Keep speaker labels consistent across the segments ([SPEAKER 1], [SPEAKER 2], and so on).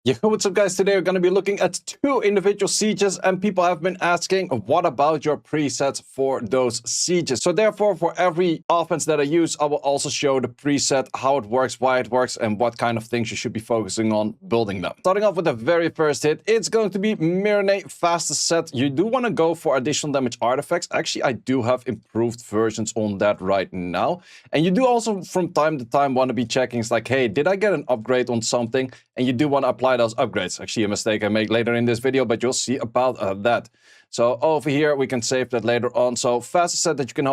[SPEAKER 1] Yo, what's up guys? Today we're going to be looking at two individual sieges, and people have been asking, what about your presets for those sieges? So therefore, for every offense that I use, I will also show the preset, how it works, why it works, and what kind of things you should be focusing on building them. Starting off with the very first hit, it's going to be Mirin, fastest set. You do want to go for additional damage artifacts. Actually, I do have improved versions on that right now. And you do also from time to time want to be checking, it's like, hey, did I get an upgrade on something? And you do want to apply those upgrades. Actually, a mistake I make later in this video, but you'll see about that. So over here, we can save that later on. So fastest set that you can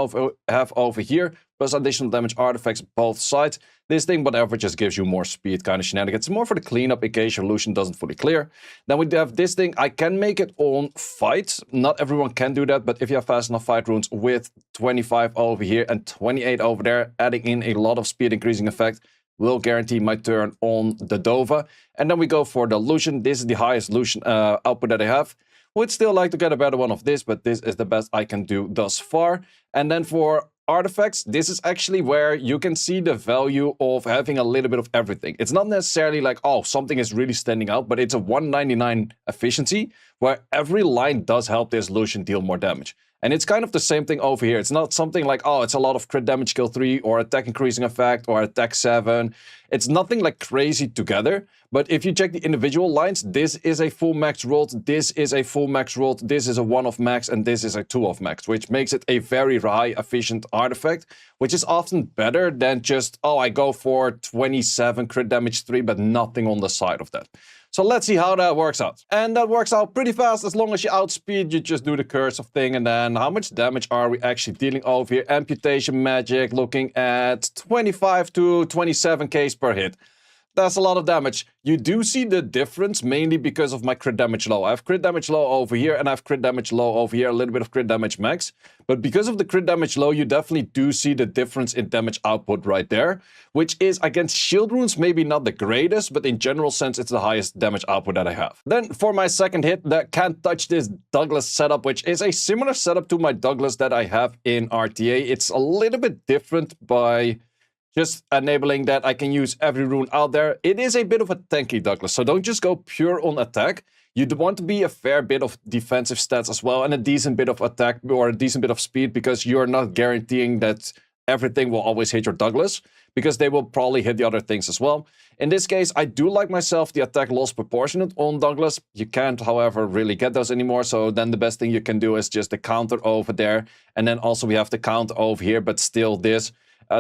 [SPEAKER 1] have over here, plus additional damage artifacts both sides. This thing, whatever, just gives you more speed kind of shenanigans. It's more for the cleanup in case your Lushen doesn't fully clear. Then we have this thing. I can make it on fight. Not everyone can do that, but if you have fast enough fight runes with 25 over here and 28 over there, adding in a lot of speed increasing effect, will guarantee my turn on the Dova. And then we go for the Lushen. This is the highest Lushen output that I have. Would still like to get a better one of this, but this is the best I can do thus far. And then for artifacts, this is actually where you can see the value of having a little bit of everything. It's not necessarily like, oh, something is really standing out, but it's a 199 efficiency where every line does help this Lushen deal more damage. And it's kind of the same thing over here. It's not something like, oh, it's a lot of crit damage skill 3 or attack increasing effect or attack 7. It's nothing like crazy together. But if you check the individual lines, this is a full max rolled, this is a full max rolled, this is a 1-off max, and this is a 2-off max, which makes it a very high efficient artifact, which is often better than just, oh, I go for 27 crit damage 3, but nothing on the side of that. So let's see how that works out. And that works out pretty fast. As long as you outspeed, you just do the curse of thing. And then how much damage are we actually dealing over here? Amputation magic, looking at 25 to 27 Ks per hit. That's a lot of damage. You do see the difference mainly because of my crit damage low. I have crit damage low over here and I have crit damage low over here, a little bit of crit damage max. But because of the crit damage low, you definitely do see the difference in damage output right there, which is against shield runes, maybe not the greatest, but in general sense, it's the highest damage output that I have. Then for my second hit, that can't touch this Douglas setup, which is a similar setup to my Douglas that I have in RTA. It's a little bit different by just enabling that I can use every rune out there. It is a bit of a tanky Douglas, so don't just go pure on attack. You want to be a fair bit of defensive stats as well, and a decent bit of attack or a decent bit of speed, because you're not guaranteeing that everything will always hit your Douglas, because they will probably hit the other things as well. In this case, I do like myself the attack loss proportionate on Douglas. You can't, however, really get those anymore, so then the best thing you can do is just the counter over there, and then also we have the counter over here, but still this.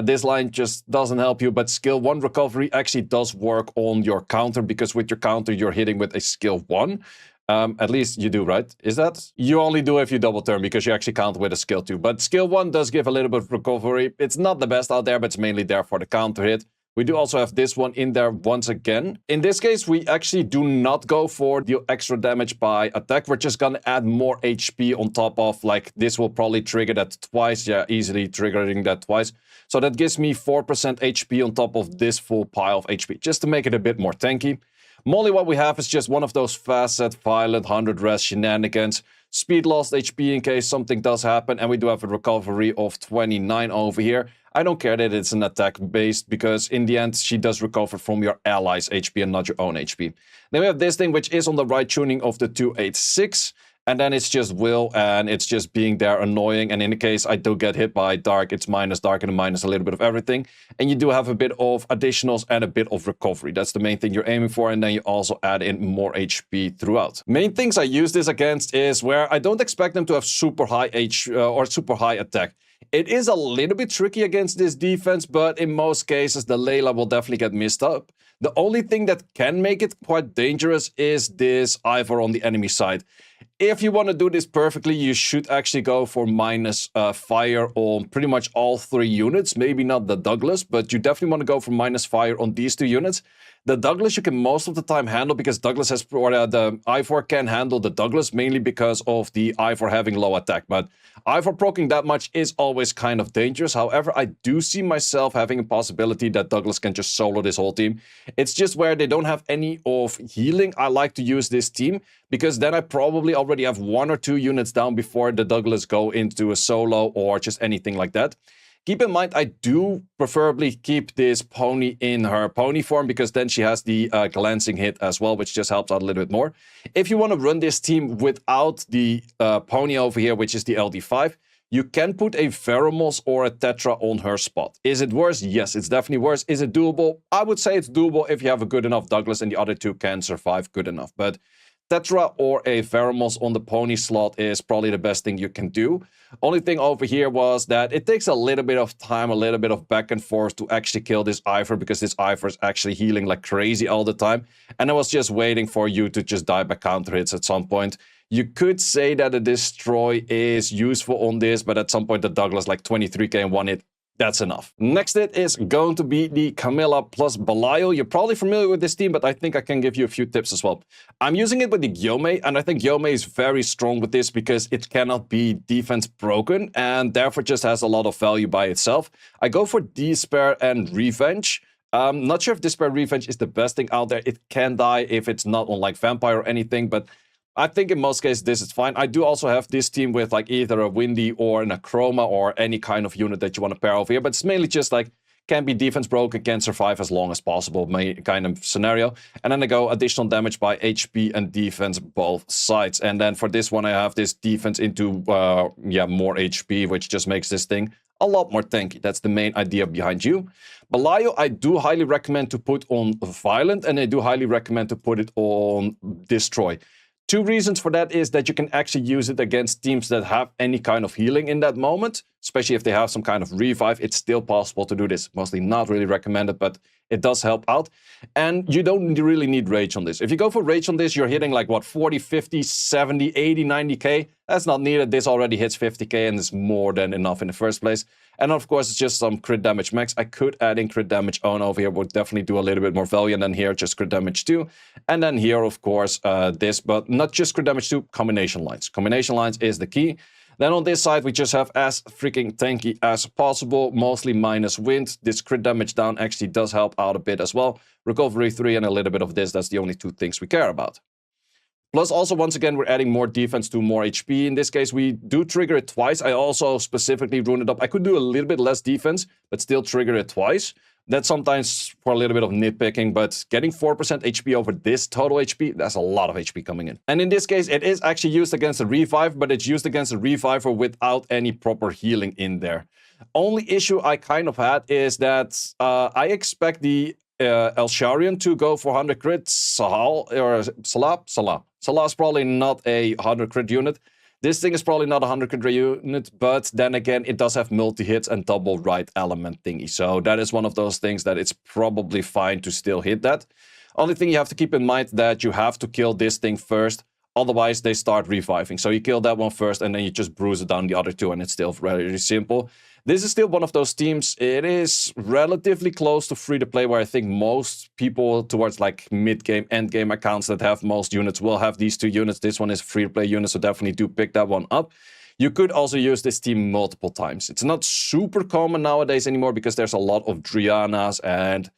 [SPEAKER 1] This line just doesn't help you, but skill 1 recovery actually does work on your counter, because with your counter, you're hitting with a skill 1. At least you do, right? Is that? You only do if you double turn, because you actually counter with a skill 2. But skill 1 does give a little bit of recovery. It's not the best out there, but it's mainly there for the counter hit. We do also have this one in there once again. In this case, we actually do not go for the extra damage by attack. We're just gonna add more HP on top of, like, this will probably trigger that twice. Yeah, easily triggering that twice. So that gives me 4% HP on top of this full pile of HP, just to make it a bit more tanky. Molly, what we have is just one of those fast set, violent, 100 res shenanigans. Speed lost HP in case something does happen, and we do have a recovery of 29 over here. I don't care that it's an attack based, because in the end, she does recover from your allies' HP and not your own HP. Then we have this thing, which is on the right tuning of the 286. And then it's just will, and it's just being there annoying. And in the case I do get hit by dark, it's minus dark and minus a little bit of everything. And you do have a bit of additionals and a bit of recovery. That's the main thing you're aiming for. And then you also add in more HP throughout. Main things I use this against is where I don't expect them to have super high or super high attack. It is a little bit tricky against this defense, but in most cases, the Layla will definitely get missed up. The only thing that can make it quite dangerous is this Ivor on the enemy side. If you want to do this perfectly, you should actually go for minus fire on pretty much all 3 units. Maybe not the Douglas, but you definitely want to go for minus fire on these 2 units. The Douglas you can most of the time handle, because Douglas has, or the Ivor can handle the Douglas, mainly because of the Ivor having low attack. But Ivor proccing that much is always kind of dangerous. However, I do see myself having a possibility that Douglas can just solo this whole team. It's just where they don't have any of healing. I like to use this team, because then I probably already have 1 or 2 units down before the Douglas go into a solo or just anything like that. Keep in mind, I do preferably keep this pony in her pony form because then she has the glancing hit as well, which just helps out a little bit more. If you want to run this team without the pony over here, which is the LD5, you can put a Veromos or a Tetra on her spot. Is it worse? Yes, it's definitely worse. Is it doable? I would say it's doable if you have a good enough Douglas and the other two can survive good enough. But Tetra or a Veromos on the pony slot is probably the best thing you can do. Only thing over here was that it takes a little bit of time, a little bit of back and forth to actually kill this Ivor because this Ivor is actually healing like crazy all the time. And I was just waiting for you to just die by counter hits at some point. You could say that a destroy is useful on this, but at some point the Douglas like 23k in one hit. That's enough. Next hit is going to be the Camilla plus Belial. You're probably familiar with this team, but I think I can give you a few tips as well. I'm using it with the Gyomei, and I think Gyomei is very strong with this because it cannot be defense broken, and therefore just has a lot of value by itself. I go for Despair and Revenge. Not sure if Despair Revenge is the best thing out there. It can die if it's not on like Vampire or anything, but I think in most cases this is fine. I do also have this team with like either a Windy or an Achroma or any kind of unit that you want to pair over here. But it's mainly just like can be defense broken, can survive as long as possible kind of scenario. And then I go additional damage by HP and defense both sides. And then for this one I have this defense into more HP, which just makes this thing a lot more tanky. That's the main idea behind you. Belial, I do highly recommend to put on Violent, and I do highly recommend to put it on Destroy. Two reasons for that is that you can actually use it against teams that have any kind of healing in that moment, especially if they have some kind of revive. It's still possible to do this. Mostly not really recommended, but it does help out. And you don't really need rage on this. If you go for rage on this, you're hitting like what, 40, 50, 70, 80, 90k. That's not needed. This already hits 50k and is more than enough in the first place. And of course, it's just some crit damage max. I could add in crit damage on over here, would definitely do a little bit more value. And then here, just crit damage 2. And then here, of course, this, but not just crit damage 2, combination lines. Combination lines is the key. Then on this side, we just have as freaking tanky as possible, mostly minus wind. This crit damage down actually does help out a bit as well. Recovery 3 and a little bit of this, that's the only two things we care about. Plus, also, once again, we're adding more defense to more HP. In this case, we do trigger it twice. I also specifically rune it up. I could do a little bit less defense, but still trigger it twice. That's sometimes for a little bit of nitpicking, but getting 4% HP over this total HP, that's a lot of HP coming in. And in this case, it is actually used against a Revive, but it's used against a Reviver without any proper healing in there. Only issue I kind of had is that I expect the Elsharian to go for 100 crit. Salah is probably not a 100 crit unit. This thing is probably not a 100 crit unit, but then again, it does have multi-hits and double right element thingy. So that is one of those things that it's probably fine to still hit that. Only thing you have to keep in mind that you have to kill this thing first. Otherwise, they start reviving. So you kill that one first, and then you just bruise it down the other two, and it's still very simple. This is still one of those teams. It is relatively close to free-to-play, where I think most people towards like mid-game, end-game accounts that have most units will have these two units. This one is a free-to-play unit, so definitely do pick that one up. You could also use this team multiple times. It's not super common nowadays anymore because there's a lot of Drianas and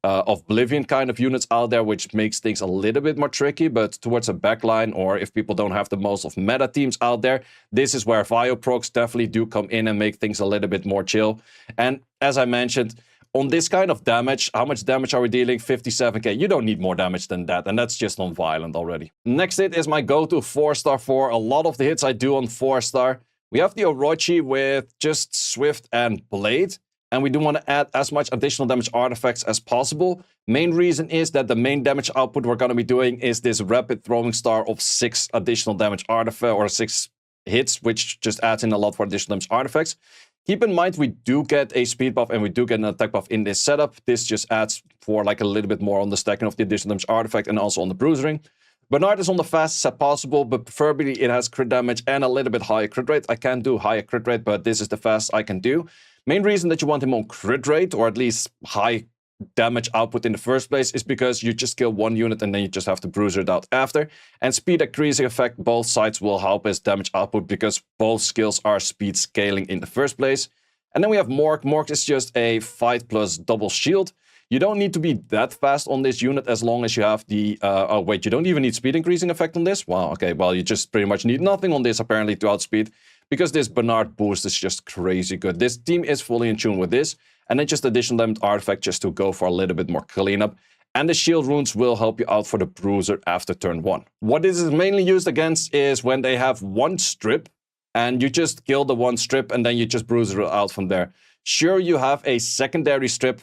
[SPEAKER 1] Oblivion kind of units out there, which makes things a little bit more tricky. But towards a backline, or if people don't have the most of meta teams out there, this is where Vioprocs definitely do come in and make things a little bit more chill. And as I mentioned, on this kind of damage, how much damage are we dealing? 57k. You don't need more damage than that, and that's just on Violent already. Next hit is my go-to 4-star for a lot of the hits I do on 4-star. We have the Orochi with just Swift and Blade. And we do want to add as much additional damage artifacts as possible. Main reason is that the main damage output we're going to be doing is this rapid throwing star of 6 additional damage artifacts, or 6 hits, which just adds in a lot for additional damage artifacts. Keep in mind, we do get a speed buff and we do get an attack buff in this setup. This just adds for like a little bit more on the stacking of the additional damage artifact and also on the bruisering. Bernard is on the fastest set possible, but preferably it has crit damage and a little bit higher crit rate. I can do higher crit rate, but this is the fastest I can do. Main reason that you want him on crit rate, or at least high damage output in the first place, is because you just kill one unit and then you just have to bruiser it out after. And speed increasing effect, both sides will help as damage output because both skills are speed scaling in the first place. And then we have Morg. Morg is just a fight plus double shield. You don't need to be that fast on this unit as long as you have the... oh, wait, you don't even need speed increasing effect on this? Wow, okay, well, you just pretty much need nothing on this, apparently, to outspeed. because this Bernard boost is just crazy good. This team is fully in tune with this, and then just addition them artifact just to go for a little bit more cleanup. And the shield runes will help you out for the bruiser after turn 1. What this is mainly used against is when they have one strip, and you just kill the one strip, and then you just bruiser it out from there. Sure, you have a secondary strip,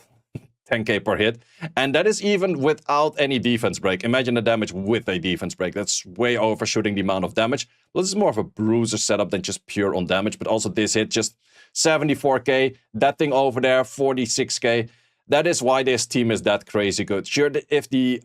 [SPEAKER 1] 10k per hit, and that is even without any defense break. Imagine the damage with a defense break. That's way overshooting the amount of damage. Well, this is more of a bruiser setup than just pure on damage, but also this hit, just 74k. That thing over there, 46k. That is why this team is that crazy good. Sure, if the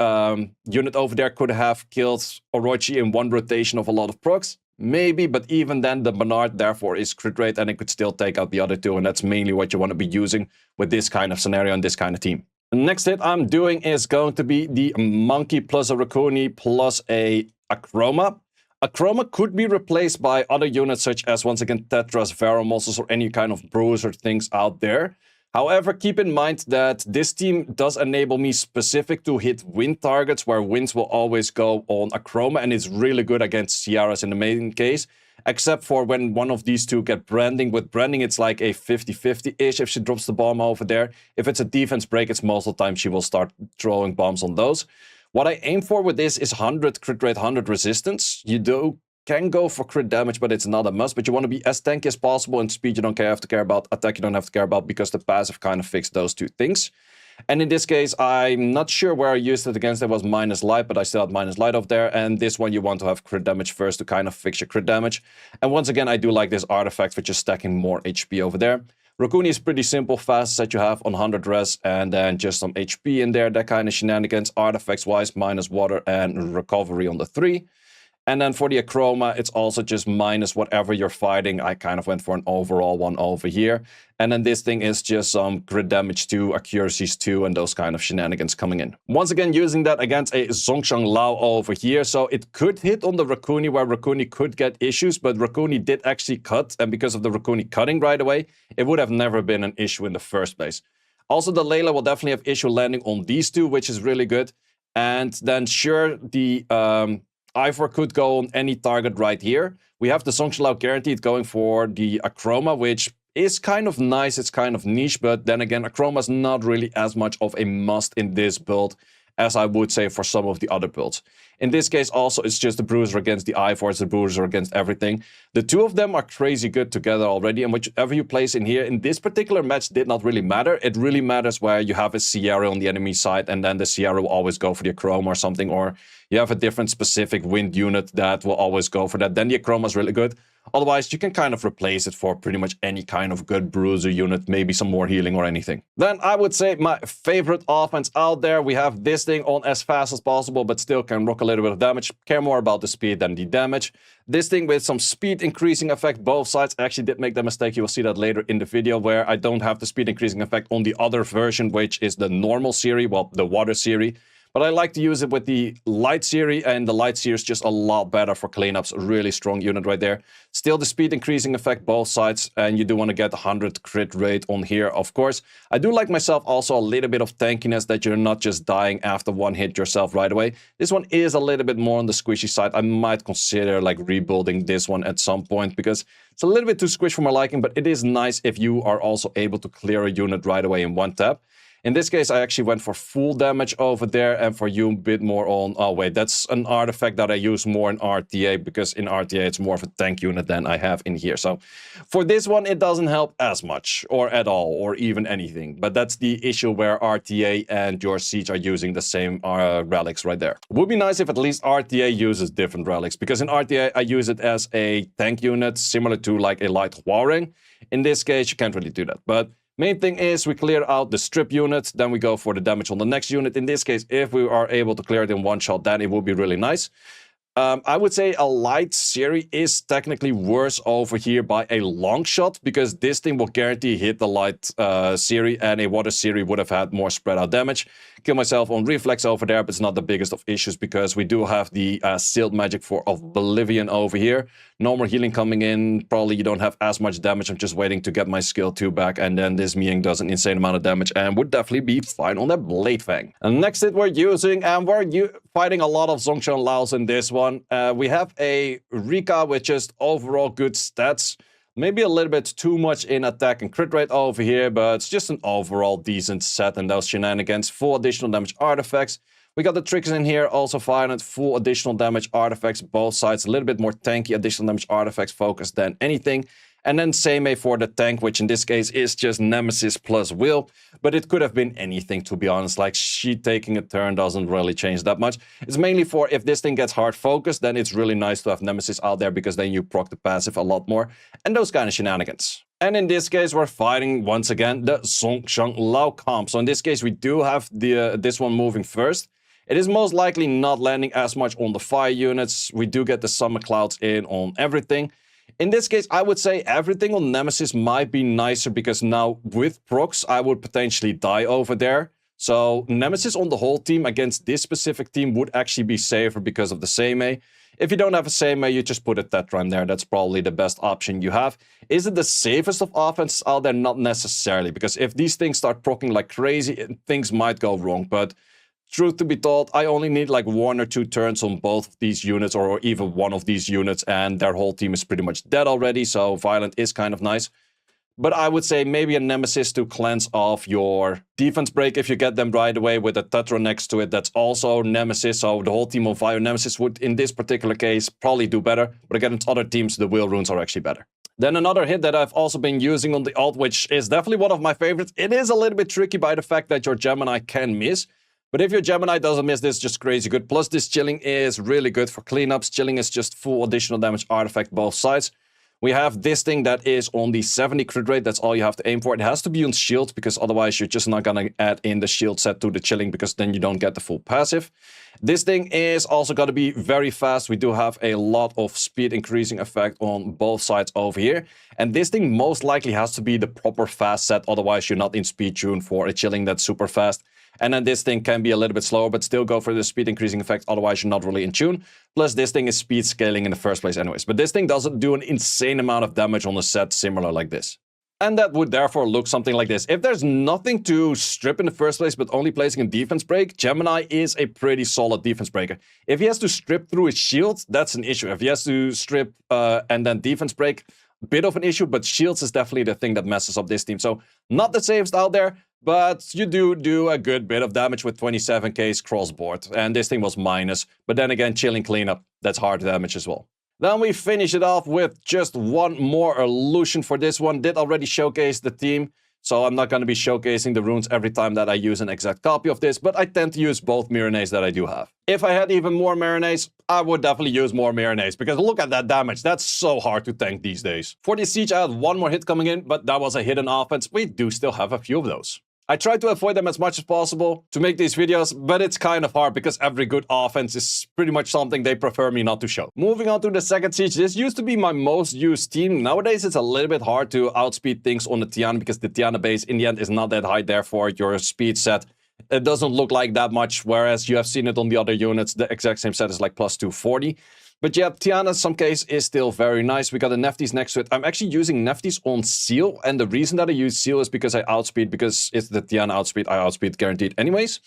[SPEAKER 1] unit over there could have killed Orochi in one rotation of a lot of procs, maybe, but even then the Bernard therefore is crit rate and it could still take out the other two, and that's mainly what you want to be using with this kind of scenario and this kind of team. The next hit I'm doing is going to be the Monkey plus a Raccoon plus a Achroma. Achroma could be replaced by other units such as, once again, Tetras, Varomosses, or any kind of bruiser things out there. However, keep in mind that this team does enable me specific to hit wind targets, where winds will always go on Achroma, and it's really good against Ciaras in the main case, except for when one of these two get branding. With branding, it's like a 50-50-ish if she drops the bomb over there. If it's a defense break, it's most of the time she will start throwing bombs on those. What I aim for with this is 100 crit rate, 100 resistance. You can go for crit damage, but it's not a must. But you want to be as tanky as possible, and speed you don't have to care about, attack you don't have to care about, because the passive kind of fixed those two things. And in this case, I'm not sure where I used it against. It was minus light, but I still had minus light over there. And this one you want to have crit damage first to kind of fix your crit damage. And once again, I do like this artifact for just stacking more HP over there. Raccoon is pretty simple, fast set you have on 100 res, and then just some HP in there, that kind of shenanigans. Artifacts wise, minus water and recovery on the 3. And then for the Achroma, it's also just minus whatever you're fighting. I kind of went for an overall one over here. And then this thing is just some crit damage 2, accuracies 2, and those kind of shenanigans coming in. Once again, using that against a Zhongshang Lao over here. So it could hit on the Raccoon, where Raccoon could get issues, but Raccoon did actually cut. And because of the Raccoon cutting right away, it would have never been an issue in the first place. Also, the Layla will definitely have issue landing on these two, which is really good. And then sure, the Ivor could go on any target right here. We have the Zhongshang Lao guaranteed going for the Achroma, which is kind of nice, it's kind of niche, but then again, Achroma is not really as much of a must in this build as I would say for some of the other builds. In this case also, it's just the bruiser against the Ivor, it's the bruiser against everything. The two of them are crazy good together already, and whichever you place in here, in this particular match did not really matter. It really matters where you have a Sierra on the enemy side, and then the Sierra will always go for the Achroma or something, or you have a different specific wind unit that will always go for that. Then the Achroma is really good. Otherwise, you can kind of replace it for pretty much any kind of good bruiser unit, maybe some more healing or anything. Then I would say my favorite offense out there, we have this thing on as fast as possible, but still can rock a little bit of damage. Care more about the speed than the damage. This thing with some speed increasing effect, both sides. I actually did make the mistake, you will see that later in the video, where I don't have the speed increasing effect on the other version, which is the normal series, well, the water series. But I like to use it with the light series, and the light series is just a lot better for cleanups. A really strong unit right there. Still the speed increasing effect, both sides, and you do want to get 100 crit rate on here, of course. I do like myself also a little bit of tankiness, that you're not just dying after one hit yourself right away. This one is a little bit more on the squishy side. I might consider like rebuilding this one at some point, because it's a little bit too squish for my liking, but it is nice if you are also able to clear a unit right away in one tap. In this case, I actually went for full damage over there, and for you a bit more on... Oh, wait, that's an artifact that I use more in RTA, because in RTA it's more of a tank unit than I have in here. So for this one, it doesn't help as much, or at all, or even anything. But that's the issue where RTA and your Siege are using the same relics right there. Would be nice if at least RTA uses different relics, because in RTA I use it as a tank unit, similar to like a light Huaring. In this case, you can't really do that, but... Main thing is we clear out the strip unit, then we go for the damage on the next unit. In this case, if we are able to clear it in one shot, then it would be really nice. I would say a light series is technically worse over here by a long shot, because this thing will guarantee hit the light series, and a water series would have had more spread out damage. Kill myself on reflex over there, but it's not the biggest of issues, because we do have the sealed magic for Oblivion over here. No more healing coming in. Probably you don't have as much damage. I'm just waiting to get my skill 2 back, and then this Miang does an insane amount of damage and would definitely be fine on that Blade Fang. And next hit we're using, and we're fighting a lot of Zhongshang Laos in this one. one. We have a Rica with just overall good stats. Maybe a little bit too much in attack and crit rate over here, but it's just an overall decent set. And those shenanigans, full additional damage artifacts. We got the tricks in here, also violent, full additional damage artifacts, both sides. A little bit more tanky additional damage artifacts focused than anything. And then Seimei for the tank, which in this case is just Nemesis plus Will. But it could have been anything, to be honest. Like, she taking a turn doesn't really change that much. It's mainly for if this thing gets hard focused, then it's really nice to have Nemesis out there, because then you proc the passive a lot more. And those kind of shenanigans. And in this case, we're fighting, once again, the Zhongsheng Lao comp. So in this case, we do have this one moving first. It is most likely not landing as much on the fire units. We do get the summer clouds in on everything. In this case, I would say everything on Nemesis might be nicer, because now with procs, I would potentially die over there. So Nemesis on the whole team against this specific team would actually be safer because of the Seimei. If you don't have a Seimei, you just put a Tetra in there. That's probably the best option you have. Is it the safest of offenses out there? Not necessarily, because if these things start proccing like crazy, things might go wrong. But truth to be told, I only need like 1 or 2 turns on both of these units, or even one of these units, and their whole team is pretty much dead already, so violent is kind of nice. But I would say maybe a Nemesis to cleanse off your defense break if you get them right away with a Tetra next to it. That's also Nemesis, so the whole team on fire Nemesis would, in this particular case, probably do better. But against other teams, the Will runes are actually better. Then another hit that I've also been using on the alt, which is definitely one of my favorites. It is a little bit tricky by the fact that your Gemini can miss. But if your Gemini doesn't miss, this is just crazy good. Plus, this Chilling is really good for cleanups. Chilling is just full additional damage artifact both sides. We have this thing that is on the 70 crit rate. That's all you have to aim for. It has to be on shield, because otherwise you're just not going to add in the shield set to the Chilling, because then you don't get the full passive. This thing is also going to be very fast. We do have a lot of speed increasing effect on both sides over here. And this thing most likely has to be the proper fast set. Otherwise, you're not in speed tune for a Chilling that's super fast. And then this thing can be a little bit slower, but still go for the speed increasing effect. Otherwise, you're not really in tune. Plus, this thing is speed scaling in the first place anyways. But this thing doesn't do an insane amount of damage on a set similar like this. And that would therefore look something like this. If there's nothing to strip in the first place, but only placing a defense break, Gemini is a pretty solid defense breaker. If he has to strip through his shield, that's an issue. If he has to strip and then defense break, bit of an issue, but shields is definitely the thing that messes up this team. So not the safest out there, but you do a good bit of damage with 27k's crossboard. And this thing was minus, but then again, Chilling cleanup, that's hard damage as well. Then we finish it off with just one more illusion for this one. Did already showcase the team, so I'm not going to be showcasing the runes every time that I use an exact copy of this, but I tend to use both Mirin that I do have. If I had even more Mirin, I would definitely use more Mirin, because look at that damage. That's so hard to tank these days. For this siege, I had one more hit coming in, but that was a hidden offense. We do still have a few of those. I try to avoid them as much as possible to make these videos, but it's kind of hard because every good offense is pretty much something they prefer me not to show. Moving on to the second siege, this used to be my most used team. Nowadays, it's a little bit hard to outspeed things on the Tiana because the Tiana base in the end is not that high, therefore your speed set, it doesn't look like that much, whereas you have seen it on the other units, the exact same set is like plus 240. But yeah, Tiana in some case is still very nice. We got a Nephthys next to it. I'm actually using Nephthys on Seal, and the reason that I use Seal is because I outspeed, because it's the Tiana outspeed, I outspeed guaranteed anyways.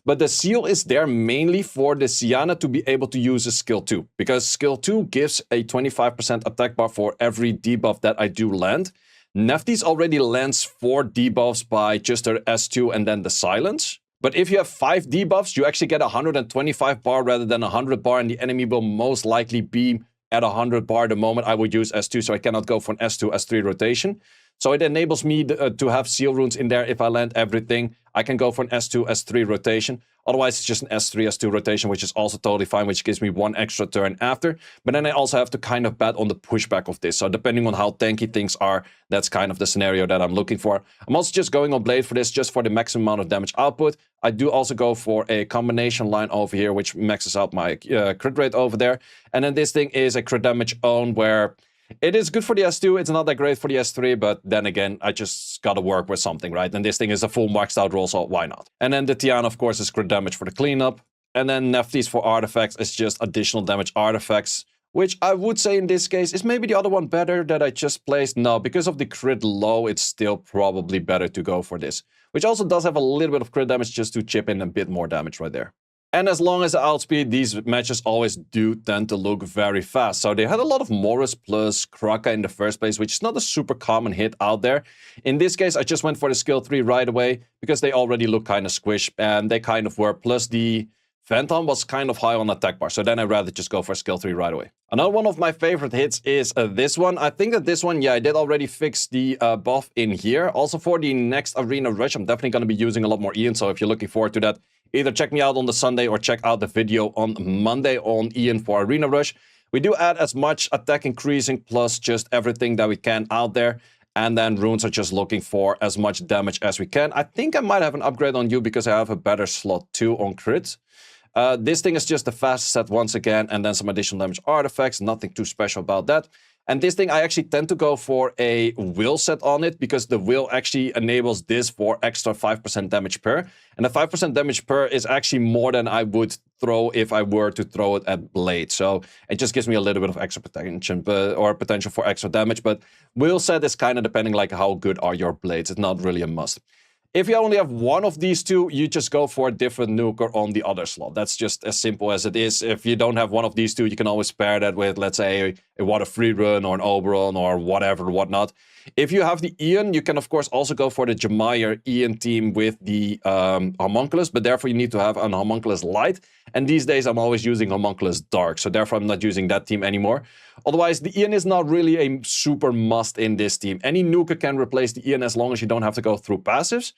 [SPEAKER 1] But the Seal is there mainly for the Tiana to be able to use a skill 2, because skill 2 gives a 25% attack bar for every debuff that I do land. Nephthys already lands 4 debuffs by just her S2 and then the silence. But if you have 5 debuffs, you actually get 125 bar rather than 100 bar, and the enemy will most likely be at 100 bar the moment I would use S2, so I cannot go for an S2, S3 rotation. So it enables me to have seal runes in there. If I land everything, I can go for an S2, S3 rotation. Otherwise, it's just an S3, S2 rotation, which is also totally fine, which gives me 1 extra turn after. But then I also have to kind of bet on the pushback of this. So depending on how tanky things are, that's kind of the scenario that I'm looking for. I'm also just going on Blade for this, just for the maximum amount of damage output. I do also go for a combination line over here, which maxes out my crit rate over there. And then this thing is a crit damage own, where it is good for the S2, it's not that great for the S3, but then again, I just gotta work with something, right? And this thing is a full maxed out roll, so why not? And then the Tiana, of course, is crit damage for the cleanup. And then Nephthys for artifacts is just additional damage artifacts, which I would say in this case, is maybe the other one better that I just placed? No, because of the crit low, it's still probably better to go for this. Which also does have a little bit of crit damage just to chip in a bit more damage right there. And as long as the outspeed, these matches always do tend to look very fast. So they had a lot of Morris plus Kraka in the first place, which is not a super common hit out there. In this case, I just went for the skill 3 right away because they already look kind of squished, and they kind of were. Plus the Phantom was kind of high on attack bar, so then I'd rather just go for skill 3 right away. Another one of my favorite hits is this one. I think that this one, yeah, I did already fix the buff in here. Also for the next Arena Rush, I'm definitely going to be using a lot more Ian, so if you're looking forward to that, either check me out on the Sunday or check out the video on Monday on Ian for Arena Rush. We do add as much attack increasing plus just everything that we can out there. And then runes are just looking for as much damage as we can. I think I might have an upgrade on you because I have a better slot 2 on crit. This thing is just the fast set once again, and then some additional damage artifacts. Nothing too special about that. And this thing, I actually tend to go for a will set on it because the will actually enables this for extra 5% damage per. And the 5% damage per is actually more than I would throw if I were to throw it at blade. So it just gives me a little bit of extra protection or potential for extra damage. But will set is kind of depending like how good are your blades. It's not really a must. If you only have one of these two, you just go for a different nuker on the other slot. That's just as simple as it is. If you don't have one of these two, you can always pair that with, let's say, a Water Free Run or an Oberon or whatever, whatnot. If you have the Ian, you can, of course, also go for the Gemini Ian team with the Homunculus, but therefore you need to have an Homunculus Light. And these days, I'm always using Homunculus Dark, so therefore I'm not using that team anymore. Otherwise, the Ian is not really a super must in this team. Any nuker can replace the Ian as long as you don't have to go through passives.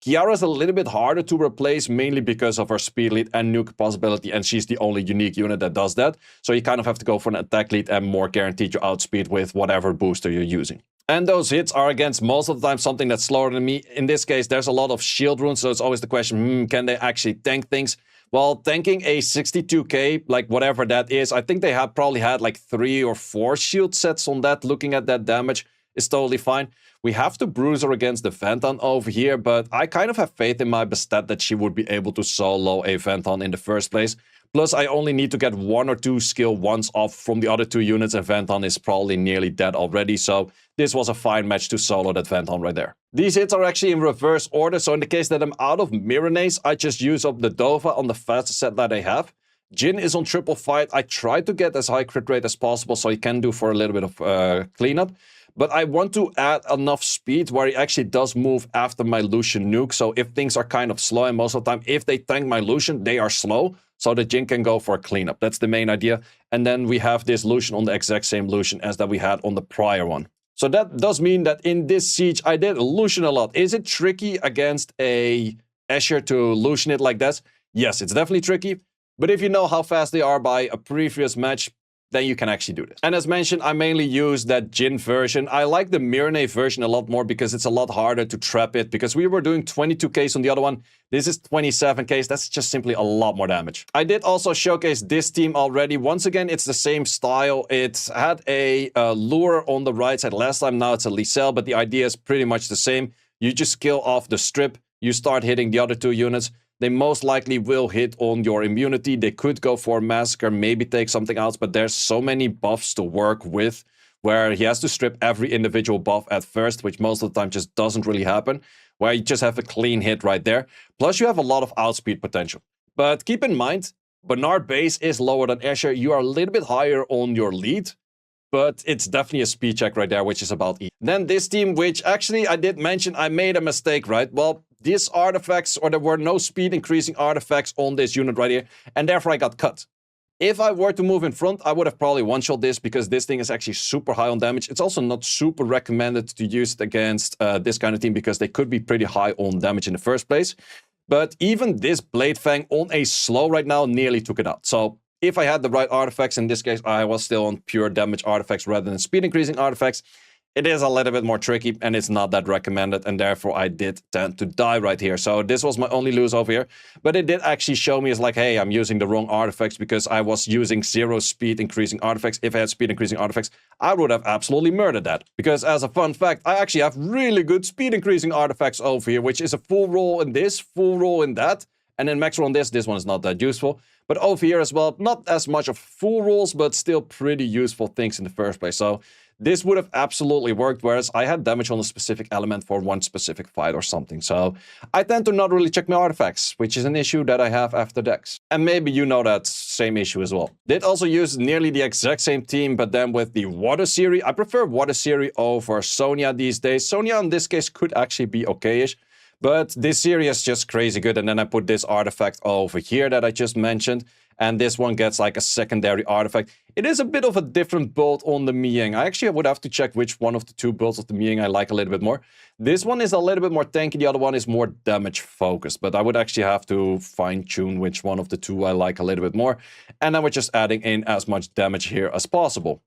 [SPEAKER 1] Kiara is a little bit harder to replace, mainly because of her speed lead and nuke possibility, and she's the only unique unit that does that. So you kind of have to go for an attack lead and more guaranteed your outspeed with whatever booster you're using. And those hits are against most of the time something that's slower than me. In this case, there's a lot of shield runes, so it's always the question, can they actually tank things? Well, tanking a 62k, like whatever that is, I think they have probably had like 3 or 4 shield sets on that. Looking at that damage is totally fine. We have to bruiser against the Phantom over here, but I kind of have faith in my Bastet that she would be able to solo a Phantom in the first place. Plus, I only need to get 1 or 2 skill 1s off from the other 2 units, and Phantom is probably nearly dead already, so this was a fine match to solo that Phantom right there. These hits are actually in reverse order, so in the case that I'm out of Mirin, I just use up the Dova on the fastest set that I have. Jin is on triple fight. I try to get as high crit rate as possible, so he can do for a little bit of cleanup. But I want to add enough speed where he actually does move after my Lushen nuke. So if things are kind of slow, and most of the time, if they tank my Lushen, they are slow. So the Jin can go for a cleanup. That's the main idea. And then we have this Lushen on the exact same Lushen as that we had on the prior one. So that does mean that in this siege, I did Lushen a lot. Is it tricky against a Escher to Lushen it like that? Yes, it's definitely tricky. But if you know how fast they are by a previous match, then you can actually do this. And as mentioned, I mainly use that Jin version. I like the Mirin version a lot more because it's a lot harder to trap it, because we were doing 22Ks on the other one. This is 27Ks. That's just simply a lot more damage. I did also showcase this team already. Once again, it's the same style. It had a lure on the right side last time. Now it's a Lisel, but the idea is pretty much the same. You just kill off the strip. You start hitting the other 2 units. They most likely will hit on your immunity. They could go for a massacre, maybe take something else, but there's so many buffs to work with where he has to strip every individual buff at first, which most of the time just doesn't really happen, where you just have a clean hit right there. Plus, you have a lot of outspeed potential. But keep in mind, Bernard base is lower than Escher. You are a little bit higher on your lead, but it's definitely a speed check right there, which is about E. Then this team, which actually I did mention I made a mistake, right? Well, these artifacts, or there were no speed increasing artifacts on this unit right here, and therefore I got cut. If I were to move in front, I would have probably one-shot this, because this thing is actually super high on damage. It's also not super recommended to use it against this kind of team, because they could be pretty high on damage in the first place. But even this Blade Fang on a slow right now nearly took it out. So if I had the right artifacts, in this case I was still on pure damage artifacts rather than speed increasing artifacts, it is a little bit more tricky, and it's not that recommended, and therefore I did tend to die right here. So this was my only lose over here. But it did actually show me as like, hey, I'm using the wrong artifacts, because I was using 0 speed increasing artifacts. If I had speed increasing artifacts, I would have absolutely murdered that. Because as a fun fact, I actually have really good speed increasing artifacts over here, which is a full roll in this, full roll in that. And then max roll on this one is not that useful. But over here as well, not as much of full rolls, but still pretty useful things in the first place. So this would have absolutely worked, whereas I had damage on a specific element for one specific fight or something. So I tend to not really check my artifacts, which is an issue that I have after decks. And maybe you know that same issue as well. Did also use nearly the exact same team, but then with the Water Siri. I prefer Water Siri over Sonya these days. Sonya in this case could actually be okay-ish, but this Siri is just crazy good. And then I put this artifact over here that I just mentioned. And this one gets like a secondary artifact. It is a bit of a different build on the Miang. I actually would have to check which one of the two builds of the Miang I like a little bit more. This one is a little bit more tanky. The other one is more damage focused. But I would actually have to fine tune which one of the two I like a little bit more. And then we're just adding in as much damage here as possible.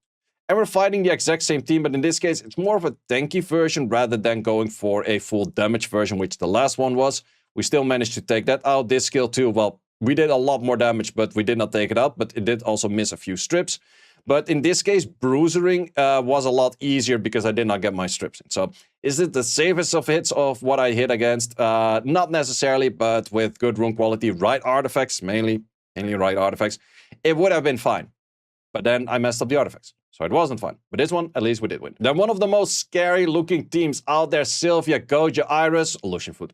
[SPEAKER 1] And we're fighting the exact same team, but in this case, it's more of a tanky version rather than going for a full damage version, which the last one was. We still managed to take that out. This skill too, well, we did a lot more damage, but we did not take it out. But it did also miss a few strips. But in this case, bruisering was a lot easier because I did not get my strips in. So is it the safest of hits of what I hit against? Not necessarily, but with good rune quality, right artifacts, mainly right artifacts, it would have been fine. But then I messed up the artifacts. So it wasn't fun. But this one, at least we did win. Then one of the most scary looking teams out there, Sylvia, Gojo, Iris, Lushen foot.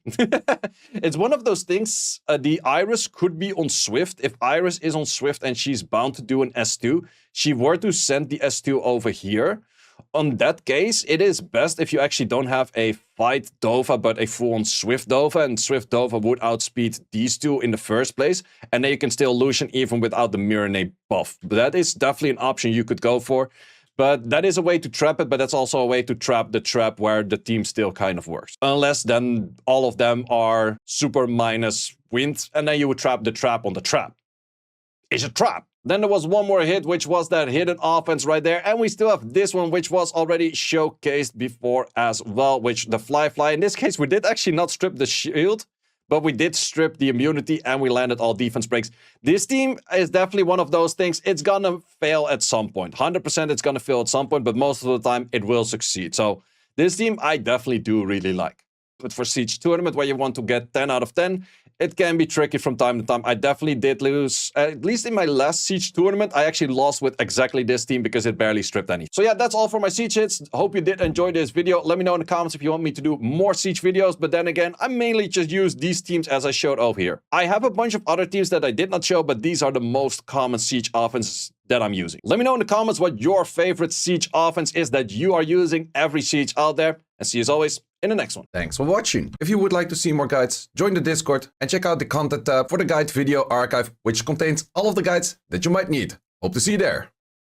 [SPEAKER 1] It's one of those things, the Iris could be on Swift. If Iris is on Swift and she's bound to do an S2, she were to send the S2 over here. On that case, it is best if you actually don't have a fight Dova, but a full-on Swift Dova. And Swift Dova would outspeed these two in the first place. And then you can still Lushen even without the Mirin buff. But that is definitely an option you could go for. But that is a way to trap it, but that's also a way to trap the trap where the team still kind of works. Unless then all of them are super minus wind, and then you would trap the trap on the trap. It's a trap. Then there was one more hit, which was that hidden offense right there. And we still have this one, which was already showcased before as well, which the fly. In this case, we did actually not strip the shield, but we did strip the immunity and we landed all defense breaks. This team is definitely one of those things. It's gonna fail at some point. 100% it's gonna fail at some point, but most of the time it will succeed. So this team I definitely do really like. But for Siege Tournament, where you want to get 10 out of 10, it can be tricky from time to time. I definitely did lose, at least in my last Siege Tournament, I actually lost with exactly this team because it barely stripped any. So yeah, that's all for my Siege hits. Hope you did enjoy this video. Let me know in the comments if you want me to do more Siege videos. But then again, I mainly just use these teams as I showed over here. I have a bunch of other teams that I did not show, but these are the most common Siege offenses that I'm using. Let me know in the comments what your favorite Siege offense is that you are using every Siege out there. And see you as always in the next one.
[SPEAKER 2] Thanks for watching. If you would like to see more guides, join the Discord and check out the content tab for the guide video archive, which contains all of the guides that you might need. Hope to see you there.